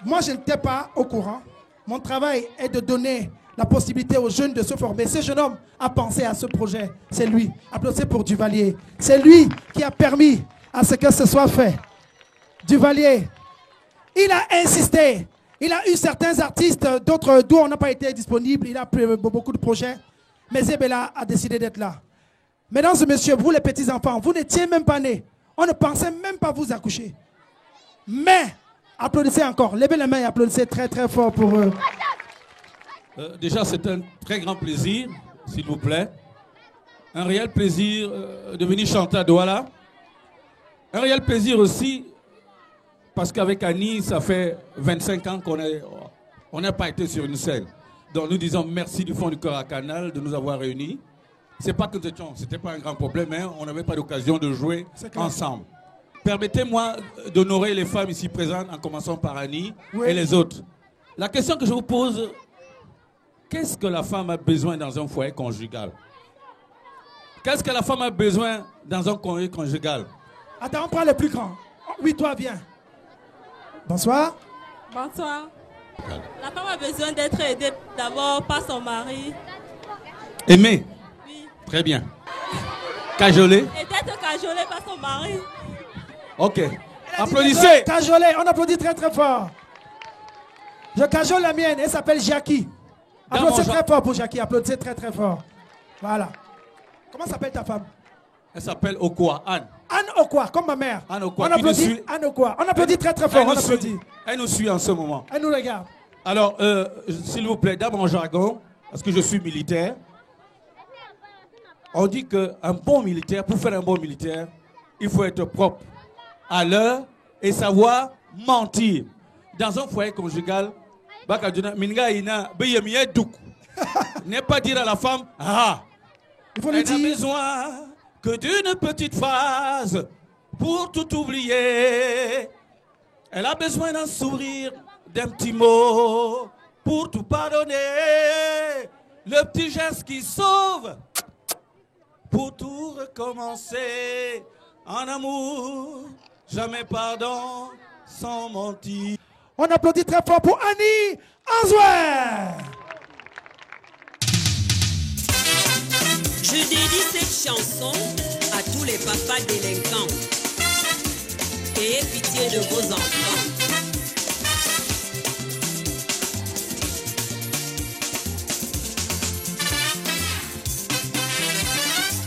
Moi, je n'étais pas au courant. Mon travail est de donner la possibilité aux jeunes de se former. Ce jeune homme a pensé à ce projet. C'est lui. Applaudissez pour Duvalier. C'est lui qui a permis à ce que ce soit fait. Duvalier, il a insisté. Il a eu certains artistes, d'autres d'où on n'a pas été disponible. Il a pris beaucoup de projets. Mais Zebela a décidé d'être là. Mesdames et messieurs, vous les petits-enfants, vous n'étiez même pas nés. On ne pensait même pas vous accoucher. Mais, applaudissez encore. Levez les mains et applaudissez très très fort pour eux. Déjà, c'est un très grand plaisir, s'il vous plaît. Un réel plaisir de venir chanter à Douala. Un réel plaisir aussi, parce qu'avec Annie, ça fait 25 ans qu'on n'a pas été sur une scène. Donc nous disons merci du fond du cœur à Canal de nous avoir réunis. C'est pas que c'était pas un grand problème, hein, on n'avait pas d'occasion de jouer ensemble. Permettez-moi d'honorer les femmes ici présentes, en commençant par Annie et les autres. La question que je vous pose, qu'est-ce que la femme a besoin dans un foyer conjugal? Qu'est-ce que la femme a besoin dans un foyer conjugal? Attends, on prend le plus grand. Oui, toi, viens. Bonsoir. Bonsoir. La femme a besoin d'être aidée d'abord par son mari. Aimée? Oui. Très bien. Cajolée? Et d'être cajolée par son mari. Ok. Applaudissez. Cajolée, on applaudit très très fort. Je cajole la mienne, elle s'appelle Jackie. Applaudissez très fort pour Jackie, applaudissez très très fort. Voilà. Comment s'appelle ta femme? Elle s'appelle Okwa, Anne. Anne Okwa, comme ma mère. Anne Okwa. On applaudit Anne Okwa. On applaudit très très fort. On applaudit. Elle nous suit en ce moment. Elle nous regarde. Alors, s'il vous plaît, dans mon jargon, parce que je suis militaire, on dit qu'un bon militaire, pour faire un bon militaire, il faut être propre, à l'heure et savoir mentir. Dans un foyer conjugal, n'est pas dire à la femme, ah, il faut lui dire. Elle a besoin que d'une petite phrase pour tout oublier. Elle a besoin d'un sourire, d'un petit mot pour tout pardonner. Le petit geste qui sauve pour tout recommencer. En amour, jamais pardon, sans mentir. On applaudit très fort pour Annie Answer. Je dédie cette chanson à tous les papas délinquants. Ayez pitié de vos enfants.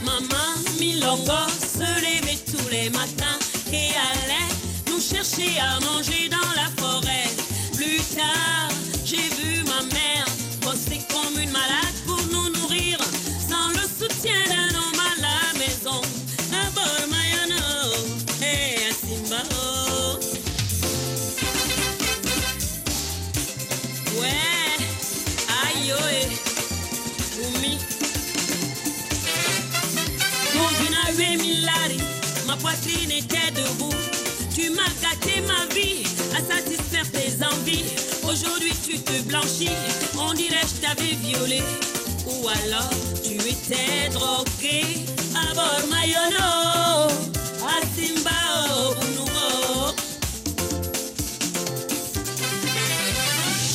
Maman Milongo se levait tous les matins et allait nous chercher à manger dans la forêt. Plus tard, j'ai vu ma mère bosser comme une malade pour nous nourrir. Sans le soutien d'un homme à la maison. D'abord Mayano et Simbao. Ouais, aïe, Oumi. Ma poitrine était debout. Tu m'as gâté ma vie à satisfaire tes envies. Aujourd'hui tu te blanchis. On dirait je t'avais violé. Ou alors tu étais drogué. À bord Mayono, à Simbao, Bounouo.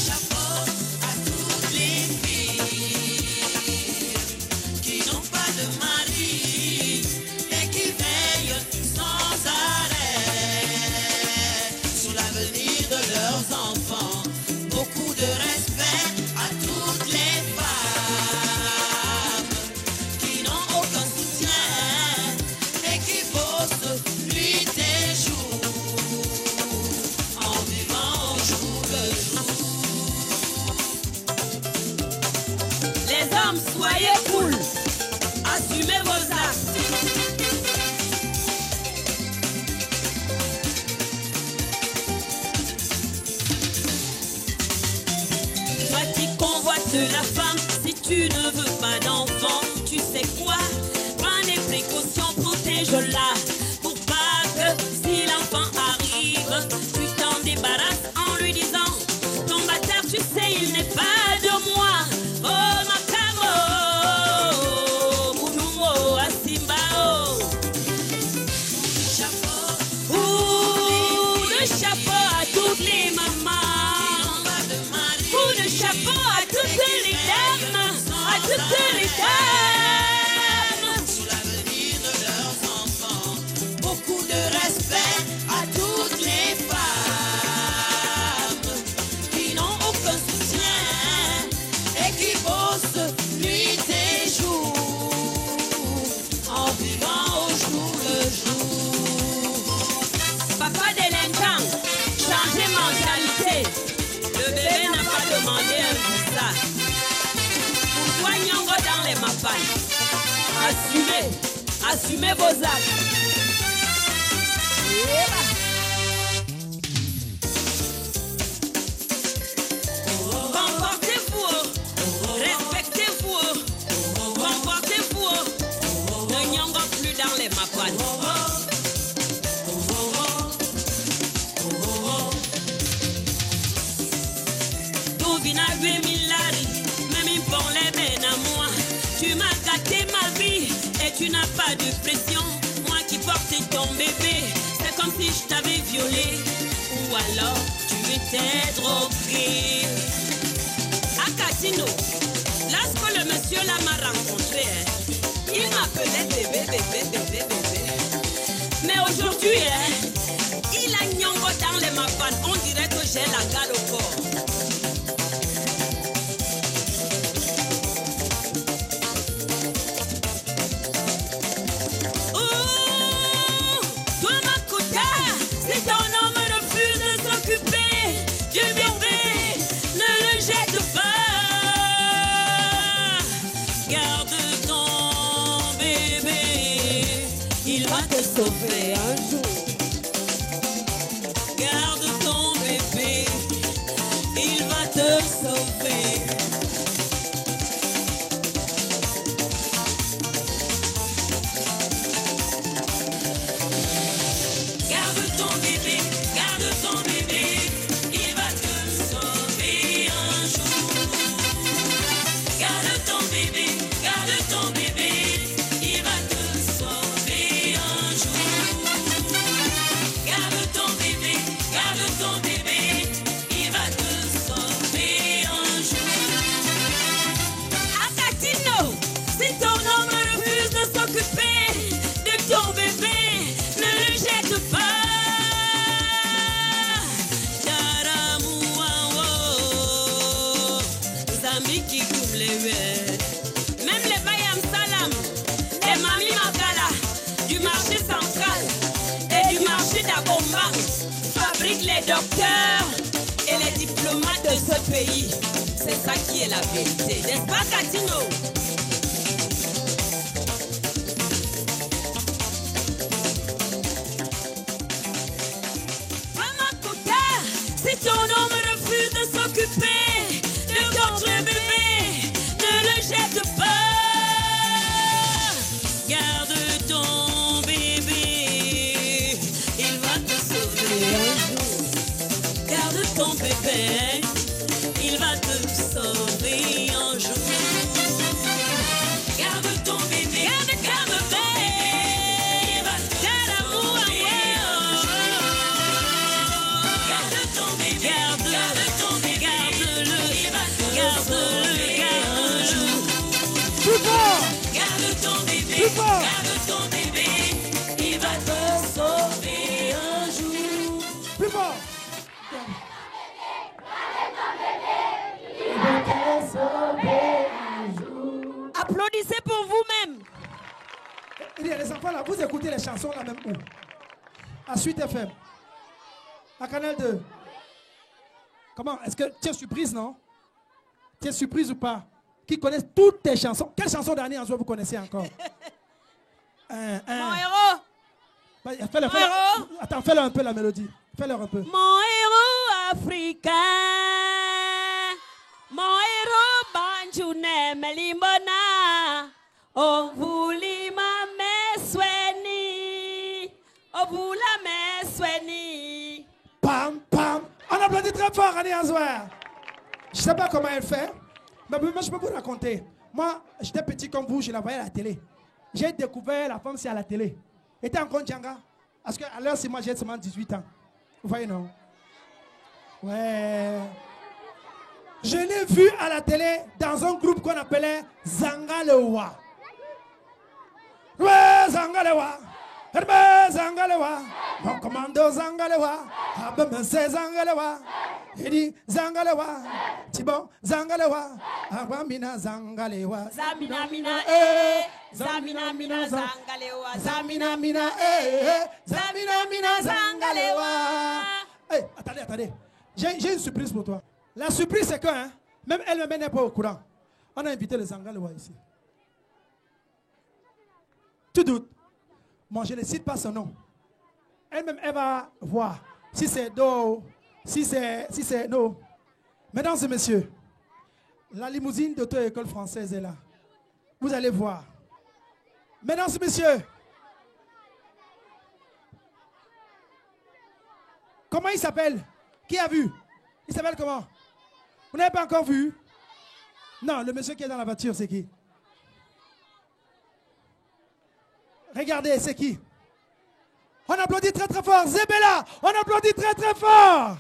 Chapeau à toutes les filles qui n'ont pas de mari et qui veillent sans arrêt sur l'avenir de leurs enfants. Beaucoup de respect à toutes les femmes qui n'ont aucun soutien et qui bossent nuit et jour en vivant au jour le jour. Les hommes, soyez cool, assumez vos actes. Toi qui convoites la femme, si tu ne veux pas d'enfant, tu sais quoi? Prends des précautions, protège-la. Pour pas que si l'enfant arrive, tu t'en débarrasses en lui disant: ton bâtard, tu sais, il n'est pas de moi. Oh, Makamo, Bounouo, Asimbao. Chapeau, ouh, le chapeau à toutes les mamans. Assumez vos actes. Comportez-vous, respectez-vous, comportez-vous. Ne nyongo plus dans les mapanes. Tout vient à 2000 lari, même ils font les bennes à moi. Tu m'as gâté ma vie et tu n'as pas de pression. Moi qui portais ton bébé, c'est comme si je t'avais violé. Ou alors tu étais drogué. À Casino, lorsque le monsieur là m'a rencontré, il m'appelait bébé. Mais aujourd'hui, il a nyongo dans les mapanes. On dirait que j'ai la gale au corps. Sauver un jour. Garde ton bébé, il va te sauver. Garde ton bébé, il va te sauver un jour. Garde ton bébé, il va te sauver un jour. Garde ton bébé, il va te sauver un jour. Akatino, si ton homme refuse de s'occuper de ton bébé, ne le jette pas. Charamouao, Zami qui coupe les verres. Même les Bayam Salam et Mami Makala du marché central et du marché d'Abomba fabriquent les docteurs et les diplomates de ce pays. C'est ça qui est la vérité, n'est-ce pas, Katino? Maman Kouta, si ton homme refuse de s'occuper de votre bébé, ne le jette pas. Garde ton bébé, il va te sauver un jour. Garde ton bébé, il va te sauver un jour. Garde ton bébé, garde bébé, il va te sauver un jour. Garde ton bébé, garde-le, il va te sauver un jour. Plus fort. Garde ton bébé, Plus fort. il va te sauver un jour. Plus fort. Applaudissez pour vous-même. Il y a les enfants là, vous écoutez les chansons là même où? À Suite FM. À Canal 2. Comment? Est-ce que tu es surprise, non? Tu es surprise ou pas? Qui connaissent toutes tes chansons? Quelle chanson dernière en soi vous connaissez encore? Mon héros. Attends, fais-leur un peu la mélodie. Fais-leur un peu. Mon héros africain. Mon héros banjune melimbona. On voulait ma mesweni. On voulait mesweni. Pam, pam. On applaudit très fort, Annie Azouer. Je ne sais pas comment elle fait, mais moi, je peux vous raconter. Moi, j'étais petit comme vous, je la voyais à la télé. J'ai découvert la femme, c'est à la télé. Elle était en Kondjanga. Parce qu'à l'heure, c'est moi, j'ai seulement 18 ans. Vous voyez, non? Ouais. Je l'ai vue à la télé dans un groupe qu'on appelait Zangalewa. Ouais, Zangalewa. Herbe Zangalewa. Mon commando Zangalewa. Abeme se Zangalewa. Il dit Zangalewa. Tibon Zangalewa. Abamina Zangalewa. Zamina mina Zamina mina Zangalewa. Zamina mina Zamina mina Zangalewa. Hey, attendez. J'ai une surprise pour toi. La surprise, c'est que même elle-même n'est pas au courant. On a invité les Zangalewa ici. Tu doutes? Moi, je ne cite pas son nom. Elle-même, elle va voir si c'est Do, si c'est No. Mesdames et messieurs, la limousine d'auto-école française est là. Vous allez voir. Mesdames et messieurs, comment il s'appelle? Qui a vu? Il s'appelle comment? Vous n'avez pas encore vu? Non, le monsieur qui est dans la voiture, c'est qui? Regardez, c'est qui? On applaudit très très fort. Zebella, on applaudit très très fort.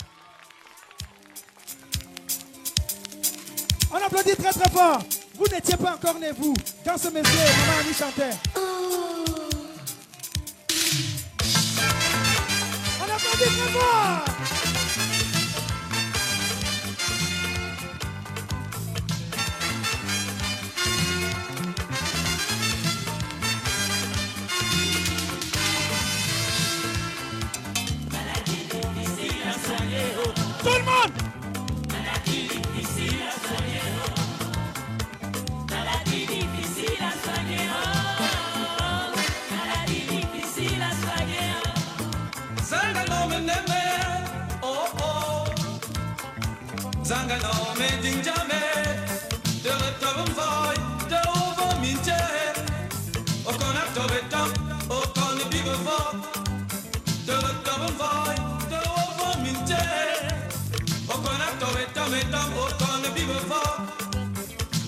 On applaudit très très fort. Vous n'étiez pas encore né, vous, quand ce monsieur et Maman Annie chantait. On applaudit très fort. Tout le monde! Maladie difficile à soigner. Maladie difficile à soigner. Maladie difficile à soigner. Zangano me neme, oh oh. Zangano me dinjame, de retovum voy, de ovo minche. O con actovetam, o con bigo vo, de retovum voy, de ovo minche. O con actovetam etam, o con bigo vo,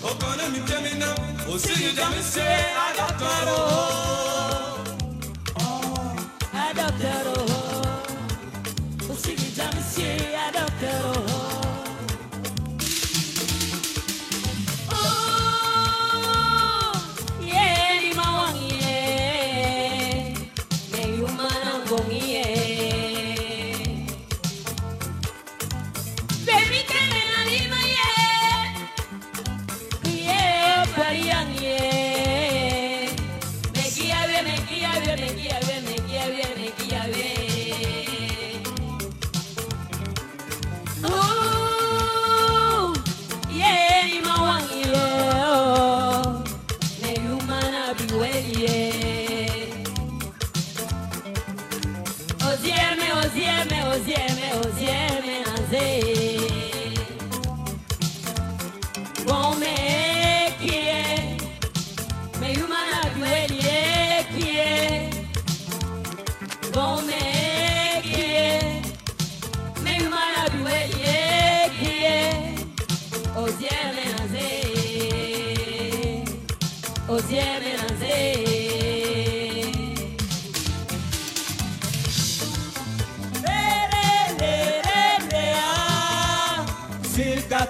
o con minche minam, o sigue jamais c'est adaptaro. Adaptaro.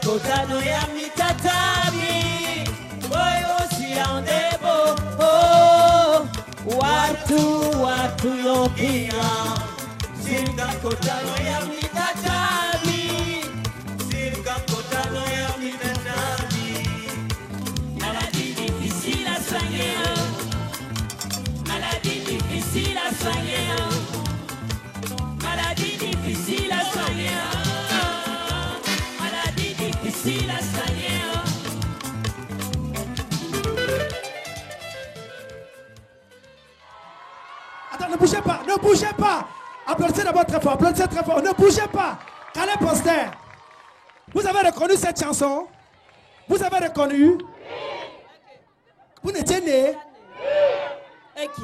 Kotano ya mitatami Boyo siandebo Oh Watu yopia Sirka kotano ya mitatami Sirka kotano ya mitatami Maladie difficile à soigner. Maladie difficile à soigner. Maladie difficile à soigner. Difficile à soigner. Attends, ne bougez pas, ne bougez pas. Applaudissez d'abord très fort, applaudissez très fort. Ne bougez pas. Calais Poster. Vous avez reconnu cette chanson? Vous avez reconnu? Vous n'étiez né? Ok.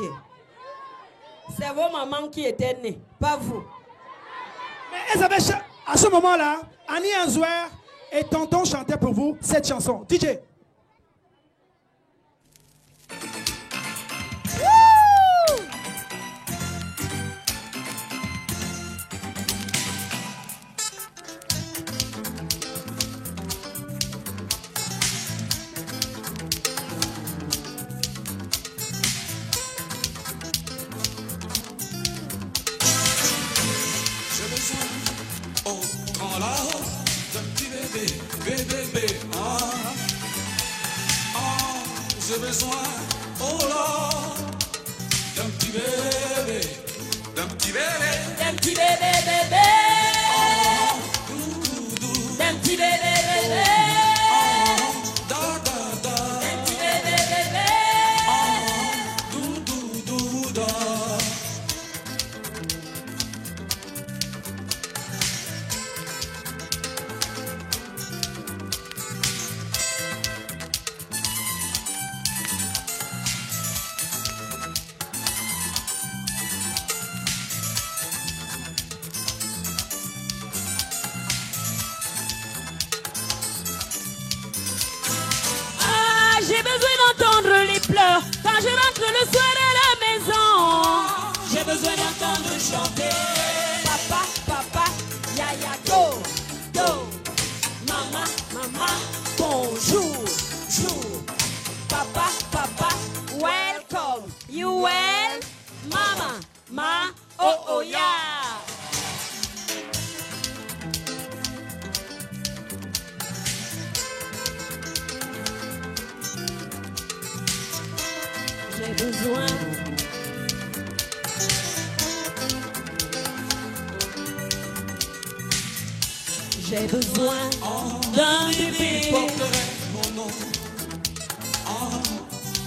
C'est vos mamans qui étaient nées, pas vous. Mais elles avaient à ce moment-là, Annie Anzouer et Tonton chantaient pour vous cette chanson. DJ. J'ai besoin, oh là, d'un petit bébé, d'un petit bébé, d'un petit bébé, bébé, d'un petit bébé, bébé, da da da, d'un petit bébé, bébé, chanter. Papa, papa, yaya, go, go. Maman, maman, bonjour, jour. Papa, papa, welcome. You well? Mama, ma, oh, oh, yeah. J'ai besoin. J'ai besoin d'un bébé. Porterait mon nom.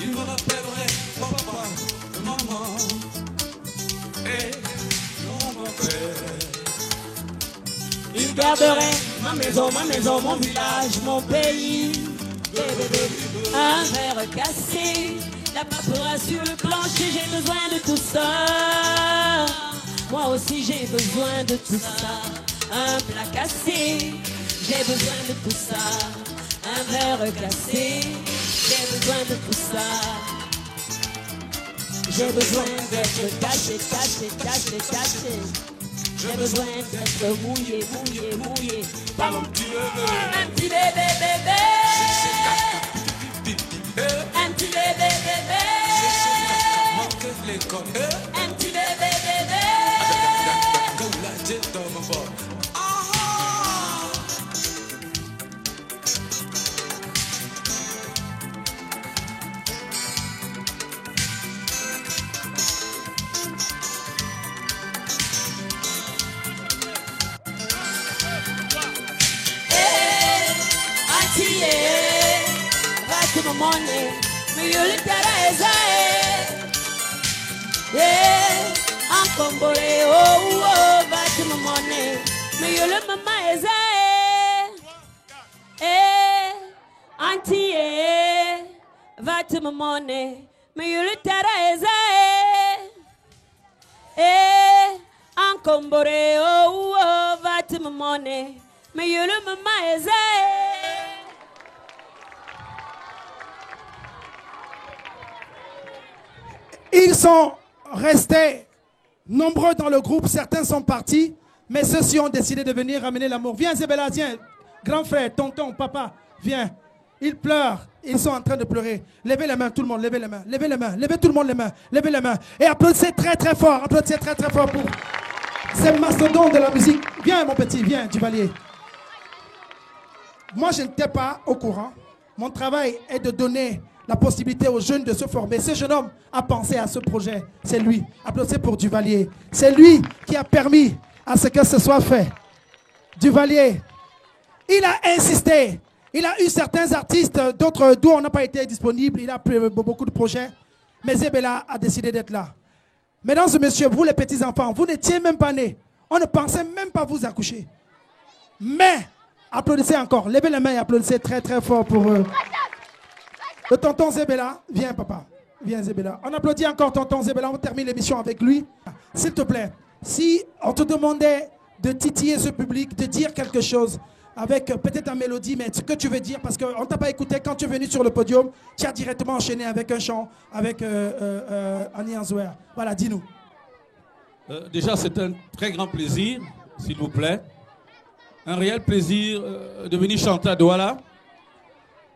Il me rappellerait papa, maman. Et mon père. Il garderait ma maison, mon village, mon pays. Un verre cassé, la papera sur le plancher. J'ai besoin de tout ça. Moi aussi j'ai besoin de tout ça. Un plat cassé, j'ai besoin de tout ça. Un verre cassé, j'ai besoin de tout ça. J'ai besoin d'être caché, caché, caché, caché. J'ai besoin d'être mouillé, mouillé, mouillé. Pas mon petit bébé. Un petit bébé, bébé. Un petit bébé, bébé. Manque l'école. Un petit bébé, bébé. Money, me you look at Uncle oh, back to my money, me you look my auntie, back to my money, me you look at Uncle oh, back to my money, me you look my Ils sont restés nombreux dans le groupe, certains sont partis, mais ceux-ci ont décidé de venir ramener l'amour. Viens Zébéla, viens, grand frère, tonton, papa, viens. Ils pleurent, ils sont en train de pleurer. Levez les mains, tout le monde, levez les mains, levez les mains, levez tout le monde les mains, levez les mains. Et applaudissez très très fort pour ces mastodontes de la musique. Viens mon petit, viens Duvalier. Moi je n'étais pas au courant. Mon travail est de donner la possibilité aux jeunes de se former. Ce jeune homme a pensé à ce projet. C'est lui. Applaudissez pour Duvalier. C'est lui qui a permis à ce que ce soit fait. Duvalier, il a insisté. Il a eu certains artistes, d'autres d'où on n'a pas été disponible. Il a pris beaucoup de projets. Mais Zébéla a décidé d'être là. Mesdames et messieurs, vous les petits-enfants, vous n'étiez même pas nés. On ne pensait même pas vous accoucher. Mais, applaudissez encore. Levez les mains et applaudissez très très fort pour eux. Le tonton Zébéla, viens papa, viens Zébéla. On applaudit encore tonton Zébéla, on termine l'émission avec lui. S'il te plaît, si on te demandait de titiller ce public, de dire quelque chose avec peut-être une mélodie, mais ce que tu veux dire, parce qu'on ne t'a pas écouté quand tu es venu sur le podium, tu as directement enchaîné avec un chant, avec Annie Anzouer. Voilà, dis-nous. Déjà, c'est un très grand plaisir, s'il vous plaît. Un réel plaisir de venir chanter à Douala.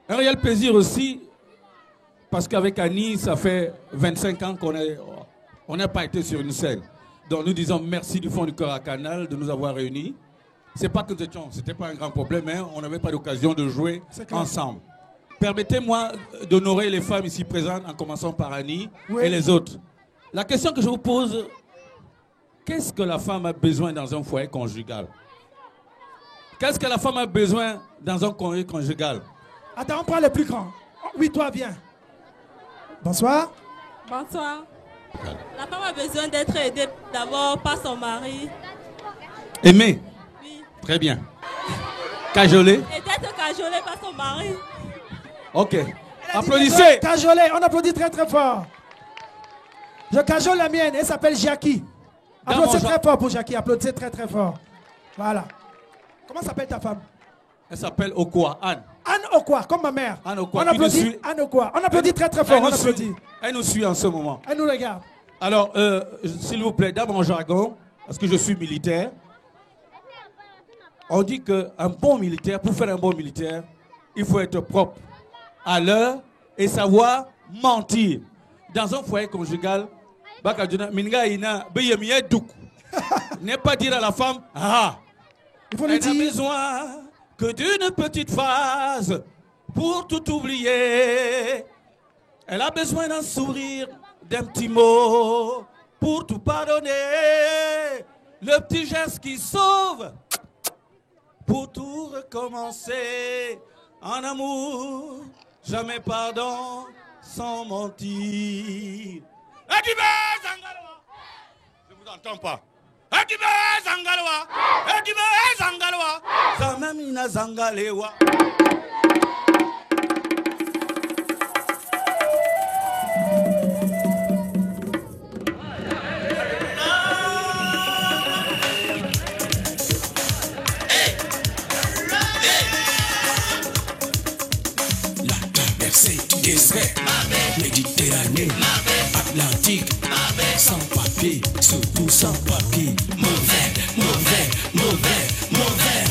Un réel plaisir aussi, parce qu'avec Annie, ça fait 25 ans qu'on n'a pas été sur une scène. Donc nous disons merci du fond du cœur à Canal de nous avoir réunis. C'est pas que c'était pas un grand problème, hein, on n'avait pas l'occasion de jouer ensemble. Permettez-moi d'honorer les femmes ici présentes, en commençant par Annie et les autres. La question que je vous pose, qu'est-ce que la femme a besoin dans un foyer conjugal? Qu'est-ce que la femme a besoin dans un foyer conjugal? Attends, on prend le plus grand. Oui, toi, viens. Bonsoir. Bonsoir. La femme a besoin d'être aidée d'abord par son mari. Aimée? Oui. Très bien. Cajolée? Et d'être cajolée par son mari. Ok. Applaudissez. Cajolée, on applaudit très très fort. Je cajole la mienne, elle s'appelle Jackie. Applaudissez très fort pour Jackie, applaudissez très très fort. Voilà. Comment s'appelle ta femme? Elle s'appelle Okwa, Anne. Anne Okwa, comme ma mère. Anne Okwa. On applaudit Anne Okwa. On applaudit très très fort. On applaudit. Elle nous suit en ce moment. Elle nous regarde. Alors, s'il vous plaît, dans mon jargon, parce que je suis militaire, on dit qu'un bon militaire, pour faire un bon militaire, il faut être propre, à l'heure et savoir mentir. Dans un foyer conjugal, n'est pas dire à la femme, ah, Il faut lui elle n'a dire. besoin que d'une petite phrase pour tout oublier. Elle a besoin d'un sourire, d'un petit mot pour tout pardonner. Le petit geste qui sauve pour tout recommencer. En amour, jamais pardon sans mentir. Je vous entends pas. Zamamina Zangalewa. La traversée du désert, Méditerranée, Atlantique, sans papier, surtout sans papier. Mauvais, mauvais, mauvais, mauvais.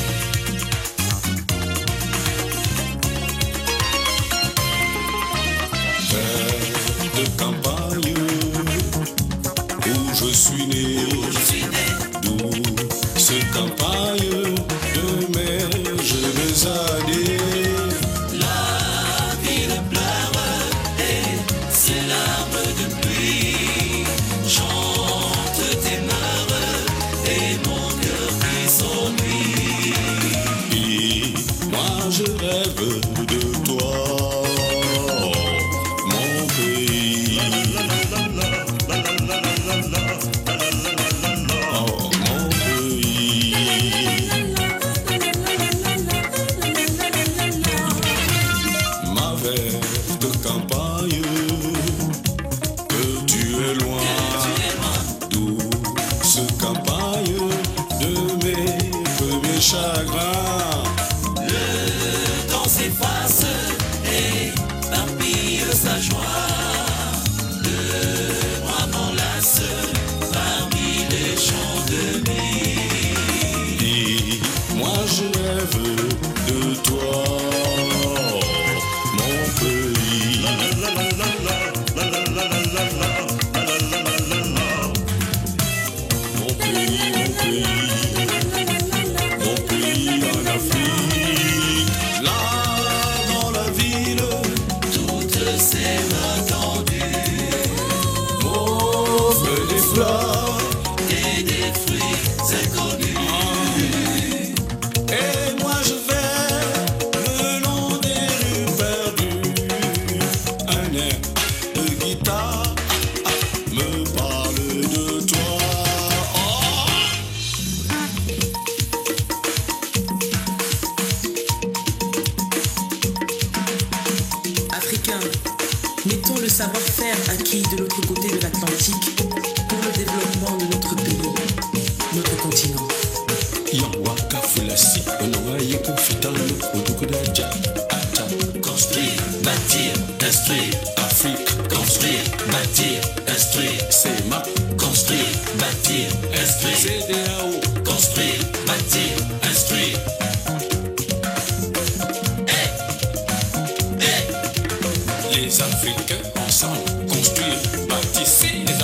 Terre de campagne, où je suis né, douce campagne de mes jeunes années. Je rêve de toi, mon pays. Oh, mon pays. Ma verte de campagne, que tu es loin, douce campagne de mes premiers chagrins. S'efface et parpille sa joie. Le bras m'enlace parmi les champs de nuit. Et moi je rêve de toi, mon pays. Mon pays, mon pays, mon pays en Afrique. Là dans la ville, Toutes ces mains tendues m'offre des fleurs et des fruits inconnus. et moi je vais le long des rues perdues. Un air de guitare me parle de toi. Oh. Africains, mettons le savoir-faire acquis de l'autre côté de l'Atlantique pour le développement de notre pays, notre continent. Yawaka Fulasi, Onowaye Kofitano, Odukudaja, Acha, Construire, bâtir, instruire. Afrique, Construire, bâtir, instruire. Sema, Construire, bâtir, instruire. CDAO, Construire, bâtir, instruire. les Africains ensemble, construire, bâtisser les